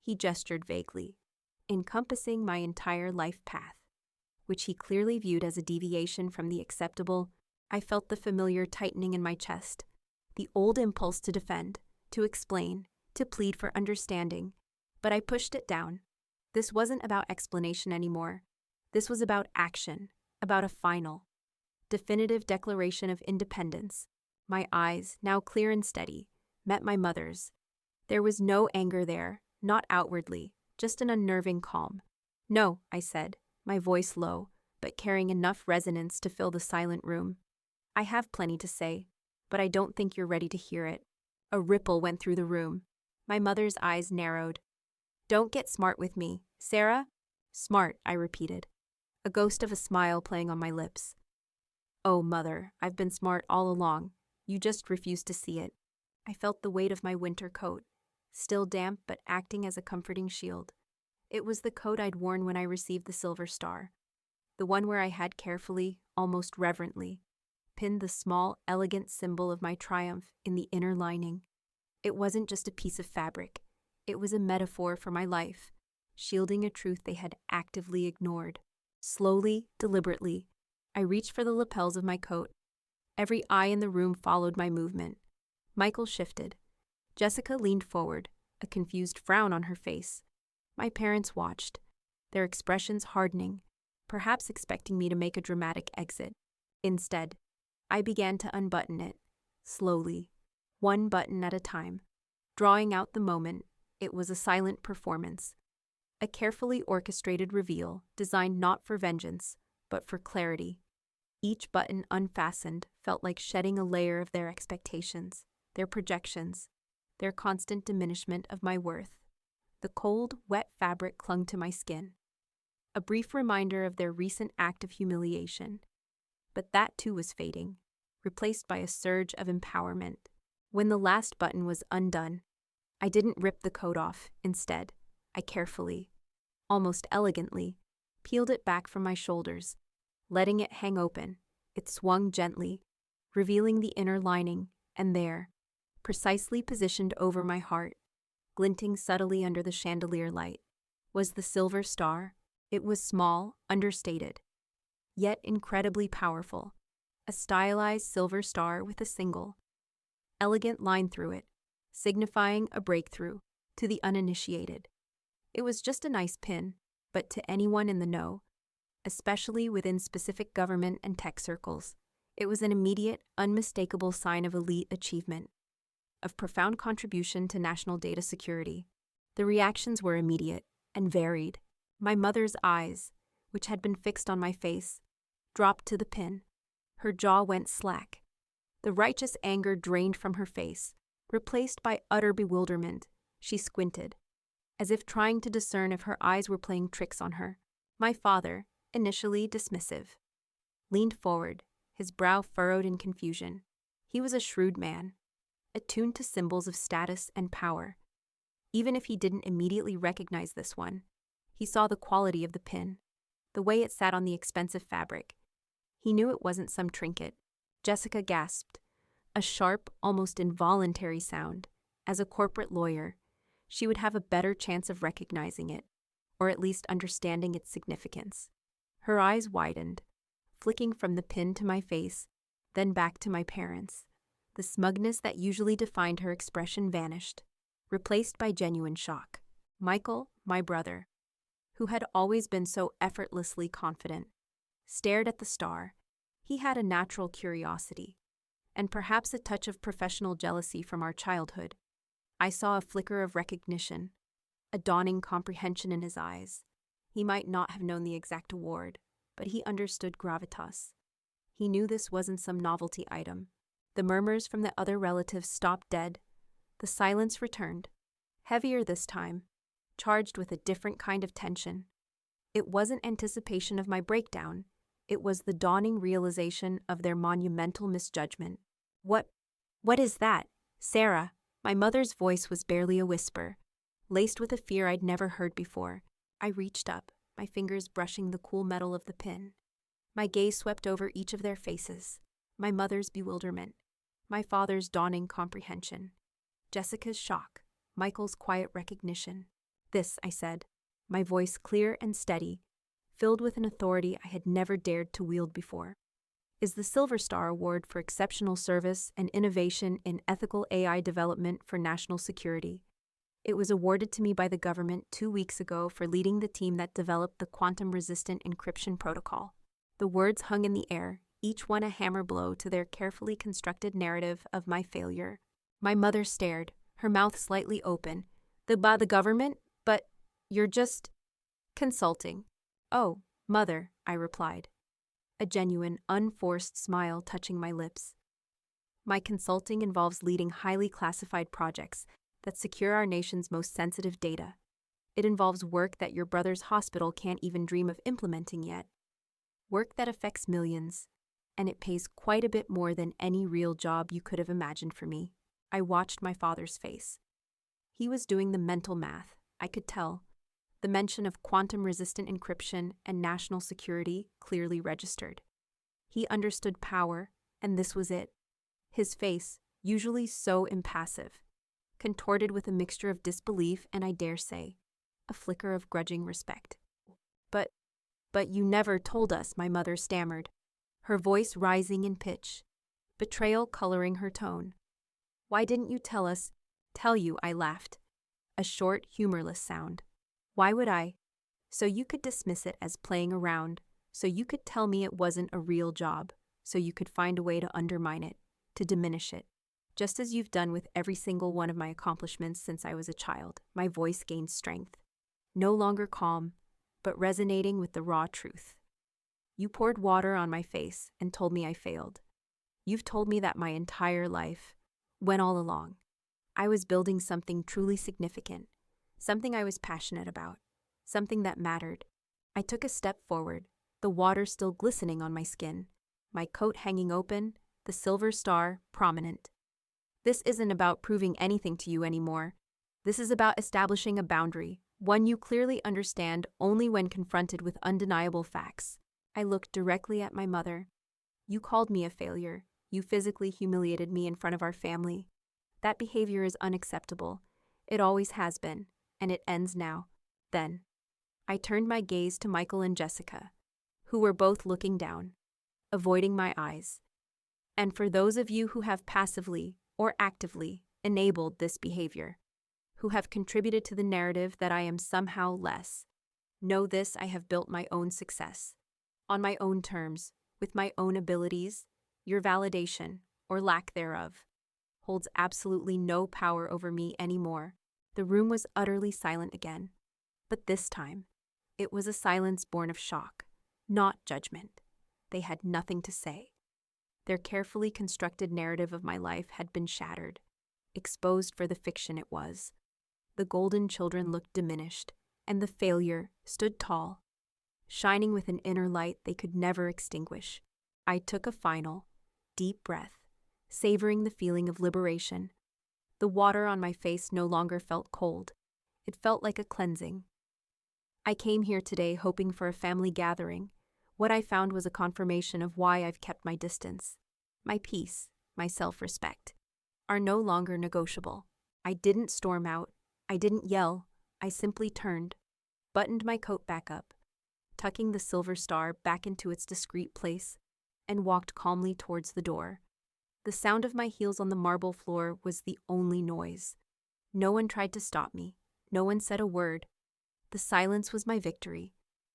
He gestured vaguely, encompassing my entire life path, which he clearly viewed as a deviation from the acceptable. I felt the familiar tightening in my chest, the old impulse to defend, to explain, to plead for understanding, but I pushed it down. This wasn't about explanation anymore. This was about action, about a final, definitive declaration of independence. My eyes, now clear and steady, met my mother's. There was no anger there, not outwardly, just an unnerving calm. "No," I said, my voice low, but carrying enough resonance to fill the silent room. "I have plenty to say, but I don't think you're ready to hear it." A ripple went through the room. My mother's eyes narrowed. "Don't get smart with me, Sarah." "Smart," I repeated, a ghost of a smile playing on my lips. "Oh, Mother, I've been smart all along. You just refuse to see it." I felt the weight of my winter coat, still damp but acting as a comforting shield. It was the coat I'd worn when I received the Silver Star, the one where I had carefully, almost reverently, pinned the small, elegant symbol of my triumph in the inner lining. It wasn't just a piece of fabric. It was a metaphor for my life, shielding a truth they had actively ignored. Slowly, deliberately, I reached for the lapels of my coat. Every eye in the room followed my movement. Michael shifted. Jessica leaned forward, a confused frown on her face. My parents watched, their expressions hardening, perhaps expecting me to make a dramatic exit. Instead, I began to unbutton it, slowly, one button at a time, drawing out the moment. It was a silent performance, a carefully orchestrated reveal designed not for vengeance, but for clarity. Each button unfastened felt like shedding a layer of their expectations, their projections, their constant diminishment of my worth. The cold, wet fabric clung to my skin, a brief reminder of their recent act of humiliation. But that too was fading, replaced by a surge of empowerment. When the last button was undone, I didn't rip the coat off. Instead, I carefully, almost elegantly, peeled it back from my shoulders, letting it hang open. It swung gently, revealing the inner lining, and there, precisely positioned over my heart, glinting subtly under the chandelier light, was the Silver Star. It was small, understated, yet incredibly powerful, a stylized silver star with a single, elegant line through it, signifying a breakthrough to the uninitiated. It was just a nice pin, but to anyone in the know, especially within specific government and tech circles, it was an immediate, unmistakable sign of elite achievement, of profound contribution to national data security. The reactions were immediate and varied. My mother's eyes, which had been fixed on my face, dropped to the pin. Her jaw went slack. The righteous anger drained from her face, replaced by utter bewilderment. She squinted, as if trying to discern if her eyes were playing tricks on her. My father, initially dismissive, leaned forward, his brow furrowed in confusion. He was a shrewd man, attuned to symbols of status and power. Even if he didn't immediately recognize this one, he saw the quality of the pin, the way it sat on the expensive fabric. He knew it wasn't some trinket. Jessica gasped, a sharp, almost involuntary sound. As a corporate lawyer, she would have a better chance of recognizing it, or at least understanding its significance. Her eyes widened, flicking from the pin to my face, then back to my parents. The smugness that usually defined her expression vanished, replaced by genuine shock. Michael, my brother, who had always been so effortlessly confident, stared at the star. He had a natural curiosity, and perhaps a touch of professional jealousy from our childhood. I saw a flicker of recognition, a dawning comprehension in his eyes. He might not have known the exact award, but he understood gravitas. He knew this wasn't some novelty item. The murmurs from the other relatives stopped dead. The silence returned, heavier this time, charged with a different kind of tension. It wasn't anticipation of my breakdown. It was the dawning realization of their monumental misjudgment. What is that? Sarah. My mother's voice was barely a whisper, laced with a fear I'd never heard before. I reached up, my fingers brushing the cool metal of the pin. My gaze swept over each of their faces. My mother's bewilderment, My father's dawning comprehension. Jessica's shock. Michael's quiet recognition. This, I said, my voice clear and steady, filled with an authority I had never dared to wield before, is the Silver Star Award for Exceptional Service and Innovation in Ethical AI Development for National Security. It was awarded to me by the government 2 weeks ago for leading the team that developed the quantum-resistant encryption protocol. The words hung in the air, each one a hammer blow to their carefully constructed narrative of my failure. My mother stared, her mouth slightly open. By the government? But you're just consulting. Oh, Mother, I replied, a genuine, unforced smile touching my lips. My consulting involves leading highly classified projects that secure our nation's most sensitive data. It involves work that your brother's hospital can't even dream of implementing yet. Work that affects millions, and it pays quite a bit more than any real job you could have imagined for me. I watched my father's face. He was doing the mental math, I could tell. The mention of quantum-resistant encryption and national security clearly registered. He understood power, and this was it. His face, usually so impassive, contorted with a mixture of disbelief and, I dare say, a flicker of grudging respect. But you never told us, my mother stammered, her voice rising in pitch, betrayal coloring her tone. Why didn't you tell us? Tell you, I laughed. A short, humorless sound. Why would I? So you could dismiss it as playing around, so you could tell me it wasn't a real job, so you could find a way to undermine it, to diminish it. Just as you've done with every single one of my accomplishments since I was a child, my voice gained strength. No longer calm, but resonating with the raw truth. You poured water on my face and told me I failed. You've told me that my entire life, when all along, I was building something truly significant, something I was passionate about, something that mattered. I took a step forward, the water still glistening on my skin, my coat hanging open, the silver star prominent. This isn't about proving anything to you anymore. This is about establishing a boundary, one you clearly understand only when confronted with undeniable facts. I looked directly at my mother. You called me a failure. You physically humiliated me in front of our family. That behavior is unacceptable. It always has been, and it ends now. Then, I turned my gaze to Michael and Jessica, who were both looking down, avoiding my eyes. And for those of you who have passively or actively enabled this behavior, who have contributed to the narrative that I am somehow less, know this: I have built my own success, on my own terms, with my own abilities. Your validation, or lack thereof, holds absolutely no power over me anymore. The room was utterly silent again, but this time, it was a silence born of shock, not judgment. They had nothing to say. Their carefully constructed narrative of my life had been shattered, exposed for the fiction it was. The golden children looked diminished, and the failure stood tall, shining with an inner light they could never extinguish. I took a final, deep breath, savoring the feeling of liberation. The water on my face no longer felt cold. It felt like a cleansing. I came here today hoping for a family gathering. What I found was a confirmation of why I've kept my distance. My peace, my self-respect, are no longer negotiable. I didn't storm out. I didn't yell. I simply turned, buttoned my coat back up, tucking the silver star back into its discreet place, and walked calmly towards the door. The sound of my heels on the marble floor was the only noise. No one tried to stop me. No one said a word. The silence was my victory.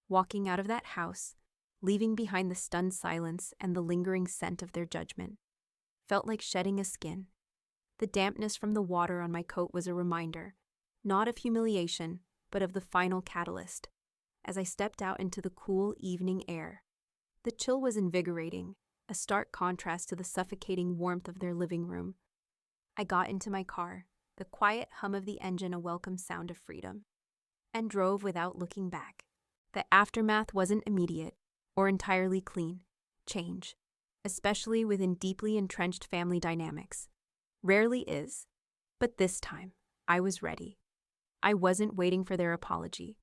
Walking out of that house, leaving behind the stunned silence and the lingering scent of their judgment, felt like shedding a skin. The dampness from the water on my coat was a reminder, not of humiliation, but of the final catalyst. As I stepped out into the cool evening air, the chill was invigorating, a stark contrast to the suffocating warmth of their living room. I got into my car, the quiet hum of the engine a welcome sound of freedom, and drove without looking back. The aftermath wasn't immediate or entirely clean. Change, especially within deeply entrenched family dynamics, rarely is. But this time, I was ready. I wasn't waiting for their apology.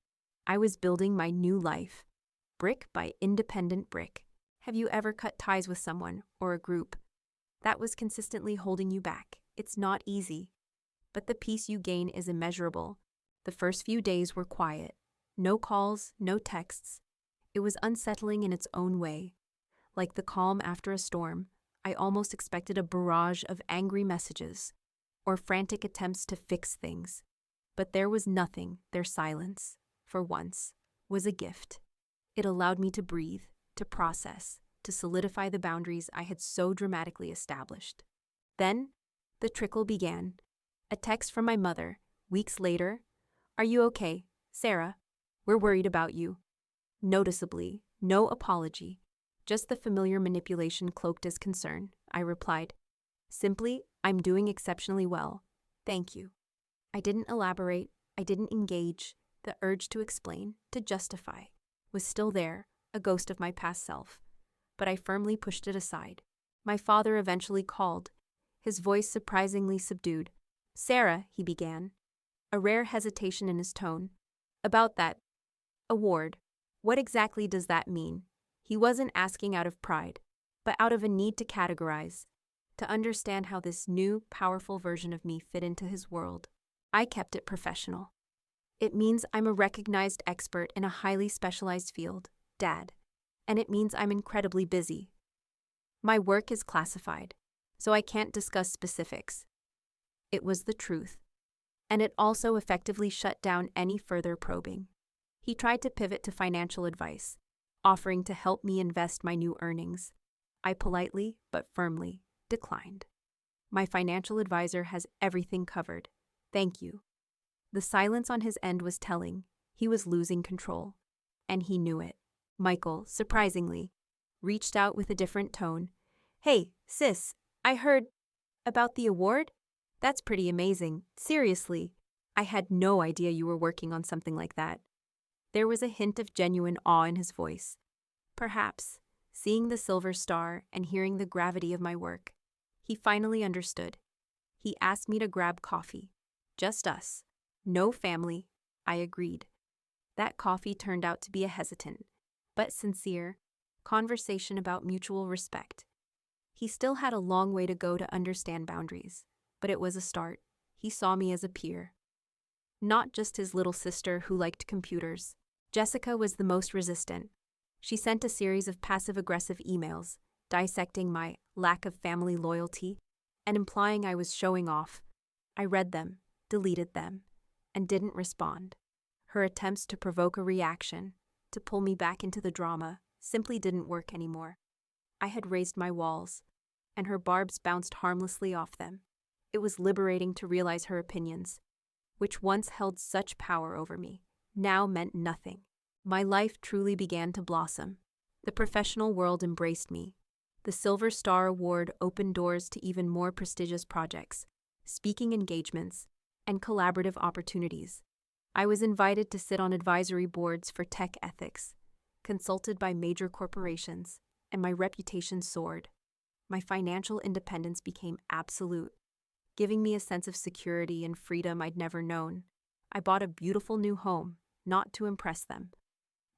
I was building my new life, brick by independent brick. Have you ever cut ties with someone or a group that was consistently holding you back. It's not easy, but the peace you gain is immeasurable. The first few days were quiet. No calls, no texts. It was unsettling in its own way. Like the calm after a storm, I almost expected a barrage of angry messages or frantic attempts to fix things. But there was nothing. Their silence, for once, was a gift. It allowed me to breathe, to process, to solidify the boundaries I had so dramatically established. Then, the trickle began. A text from my mother, weeks later. "Are you okay, Sarah? We're worried about you." Noticeably, no apology, just the familiar manipulation cloaked as concern. I replied, simply, "I'm doing exceptionally well. Thank you." I didn't elaborate, I didn't engage. The urge to explain, to justify, was still there, a ghost of my past self. But I firmly pushed it aside. My father eventually called, his voice surprisingly subdued. "Sarah," he began, a rare hesitation in his tone. "About that award. What exactly does that mean?" He wasn't asking out of pride, but out of a need to categorize, to understand how this new, powerful version of me fit into his world. I kept it professional. "It means I'm a recognized expert in a highly specialized field, Dad, and it means I'm incredibly busy. My work is classified, so I can't discuss specifics." It was the truth, and it also effectively shut down any further probing. He tried to pivot to financial advice, offering to help me invest my new earnings. I politely, but firmly, declined. "My financial advisor has everything covered. Thank you." The silence on his end was telling. He was losing control, and he knew it. Michael, surprisingly, reached out with a different tone. "Hey, sis, I heard about the award? That's pretty amazing. Seriously, I had no idea you were working on something like that." There was a hint of genuine awe in his voice. Perhaps, seeing the silver star and hearing the gravity of my work, he finally understood. He asked me to grab coffee. Just us. No family. I agreed. That coffee turned out to be a hesitant, but sincere, conversation about mutual respect. He still had a long way to go to understand boundaries, but it was a start. He saw me as a peer. Not just his little sister who liked computers. Jessica was the most resistant. She sent a series of passive-aggressive emails, dissecting my lack of family loyalty and implying I was showing off. I read them, deleted them, and didn't respond. Her attempts to provoke a reaction, to pull me back into the drama, simply didn't work anymore. I had raised my walls, and her barbs bounced harmlessly off them. It was liberating to realize her opinions, which once held such power over me, now meant nothing. My life truly began to blossom. The professional world embraced me. The Silver Star Award opened doors to even more prestigious projects, speaking engagements, and collaborative opportunities. I was invited to sit on advisory boards for tech ethics, consulted by major corporations, and my reputation soared. My financial independence became absolute, giving me a sense of security and freedom I'd never known. I bought a beautiful new home, not to impress them,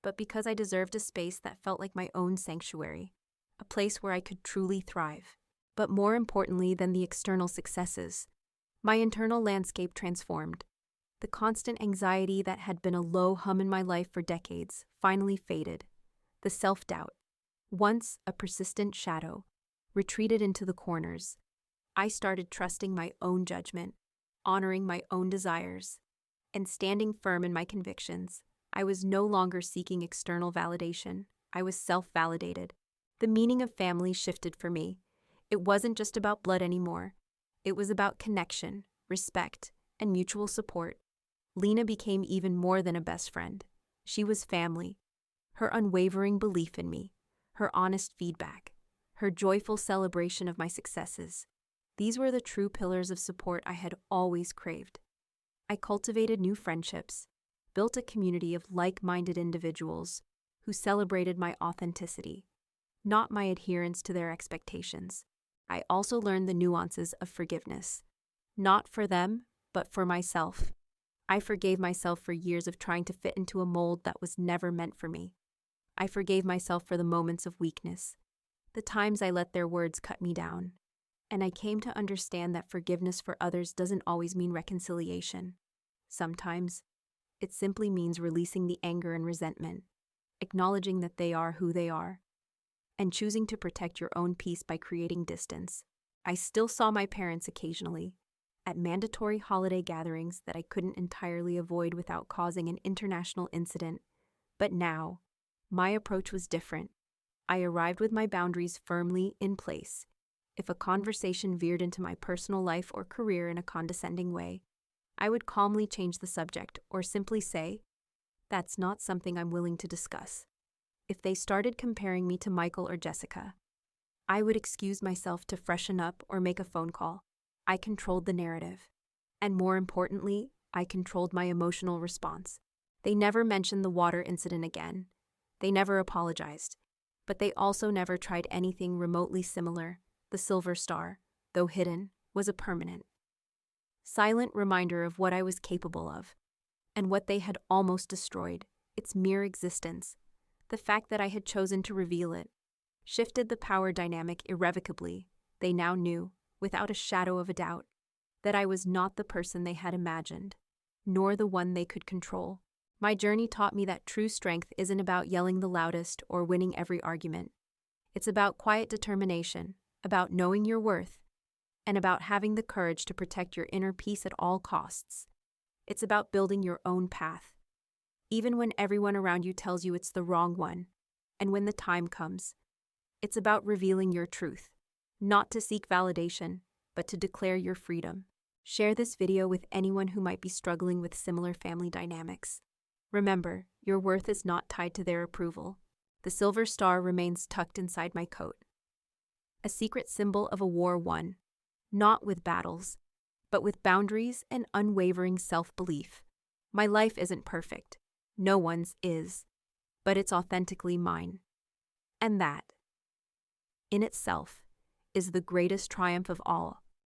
but because I deserved a space that felt like my own sanctuary, a place where I could truly thrive. But more importantly than the external successes, my internal landscape transformed. The constant anxiety that had been a low hum in my life for decades finally faded. The self-doubt, once a persistent shadow, retreated into the corners. I started trusting my own judgment, honoring my own desires, and standing firm in my convictions. I was no longer seeking external validation. I was self-validated. The meaning of family shifted for me. It wasn't just about blood anymore. It was about connection, respect, and mutual support. Lena became even more than a best friend. She was family. Her unwavering belief in me, her honest feedback, her joyful celebration of my successes. These were the true pillars of support I had always craved. I cultivated new friendships, built a community of like-minded individuals who celebrated my authenticity, not my adherence to their expectations. I also learned the nuances of forgiveness, not for them, but for myself. I forgave myself for years of trying to fit into a mold that was never meant for me. I forgave myself for the moments of weakness, the times I let their words cut me down. And I came to understand that forgiveness for others doesn't always mean reconciliation. Sometimes, it simply means releasing the anger and resentment, acknowledging that they are who they are, and choosing to protect your own peace by creating distance. I still saw my parents occasionally, at mandatory holiday gatherings that I couldn't entirely avoid without causing an international incident. But now, my approach was different. I arrived with my boundaries firmly in place. If a conversation veered into my personal life or career in a condescending way, I would calmly change the subject or simply say, "That's not something I'm willing to discuss." If they started comparing me to Michael or Jessica, I would excuse myself to freshen up or make a phone call. I controlled the narrative. And more importantly, I controlled my emotional response. They never mentioned the water incident again. They never apologized. But they also never tried anything remotely similar. The silver star, though hidden, was a permanent, silent reminder of what I was capable of, and what they had almost destroyed, its mere existence. The fact that I had chosen to reveal it shifted the power dynamic irrevocably. They now knew, without a shadow of a doubt, that I was not the person they had imagined, nor the one they could control. My journey taught me that true strength isn't about yelling the loudest or winning every argument. It's about quiet determination, about knowing your worth, and about having the courage to protect your inner peace at all costs. It's about building your own path, even when everyone around you tells you it's the wrong one. And when the time comes, it's about revealing your truth, not to seek validation, but to declare your freedom. Share this video with anyone who might be struggling with similar family dynamics. Remember, your worth is not tied to their approval. The silver star remains tucked inside my coat, a secret symbol of a war won, not with battles, but with boundaries and unwavering self-belief. My life isn't perfect. No one's is, but it's authentically mine. And that, in itself, is the greatest triumph of all.